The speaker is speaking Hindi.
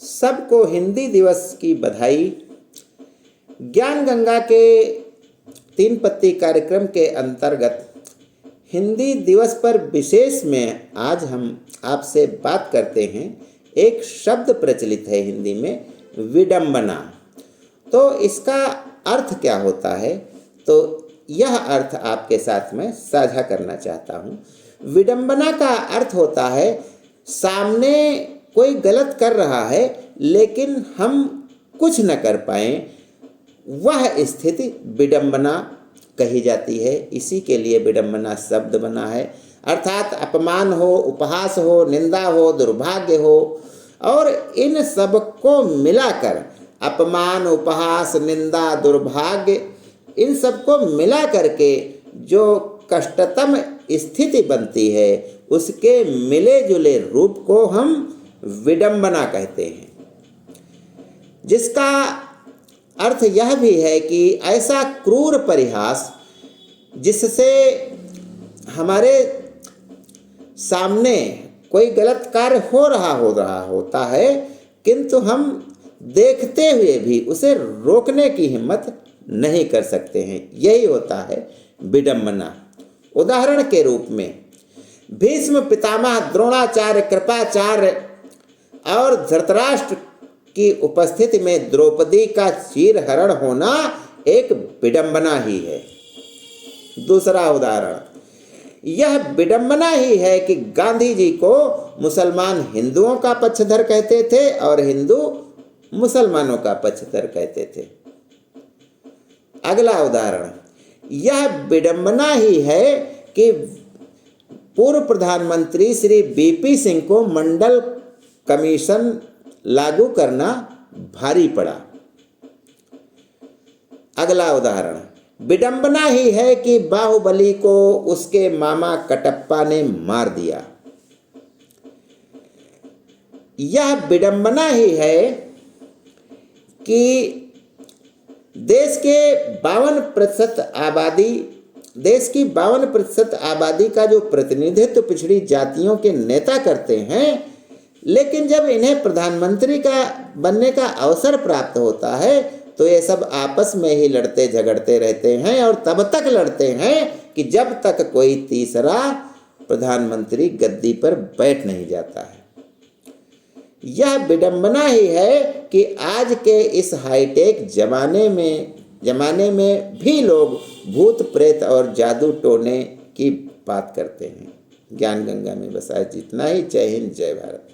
सबको हिंदी दिवस की बधाई। ज्ञान गंगा के 3 पत्ती कार्यक्रम के अंतर्गत हिंदी दिवस पर विशेष में आज हम आपसे बात करते हैं। एक शब्द प्रचलित है हिंदी में, विडंबना। तो इसका अर्थ क्या होता है, तो यह अर्थ आपके साथ में साझा करना चाहता हूँ। विडंबना का अर्थ होता है सामने कोई गलत कर रहा है लेकिन हम कुछ न कर पाए, वह स्थिति विडंबना कही जाती है। इसी के लिए विडंबना शब्द बना है। अर्थात अपमान हो, उपहास हो, निंदा हो, दुर्भाग्य हो, और इन सब को मिलाकर अपमान, उपहास, निंदा, दुर्भाग्य, इन सब को मिला करके जो कष्टतम स्थिति बनती है उसके मिले जुले रूप को हम विडंबना कहते हैं। जिसका अर्थ यह भी है कि ऐसा क्रूर परिहास जिससे हमारे सामने कोई गलत कार्य हो रहा होता है किंतु हम देखते हुए भी उसे रोकने की हिम्मत नहीं कर सकते हैं, यही होता है विडंबना। उदाहरण के रूप में भीष्म पितामह, द्रोणाचार्य, कृपाचार्य और धृतराष्ट्र की उपस्थिति में द्रौपदी का चीरहरण होना एक विडंबना ही है। दूसरा उदाहरण, यह विडंबना ही है कि गांधी जी को मुसलमान हिंदुओं का पक्षधर कहते थे और हिंदू मुसलमानों का पक्षधर कहते थे। अगला उदाहरण, यह विडंबना ही है कि पूर्व प्रधानमंत्री श्री वीपी सिंह को मंडल कमीशन लागू करना भारी पड़ा। अगला उदाहरण, विडंबना ही है कि बाहुबली को उसके मामा कटप्पा ने मार दिया। यह विडंबना ही है कि देश की 52% आबादी का जो प्रतिनिधित्व पिछड़ी जातियों के नेता करते हैं, लेकिन जब इन्हें प्रधानमंत्री का बनने का अवसर प्राप्त होता है तो ये सब आपस में ही लड़ते झगड़ते रहते हैं और तब तक लड़ते हैं कि जब तक कोई तीसरा प्रधानमंत्री गद्दी पर बैठ नहीं जाता है। यह विडंबना ही है कि आज के इस हाईटेक जमाने में भी लोग भूत प्रेत और जादू टोने की बात करते हैं। ज्ञान गंगा में बस आज इतना ही। जय हिंद, जय भारत।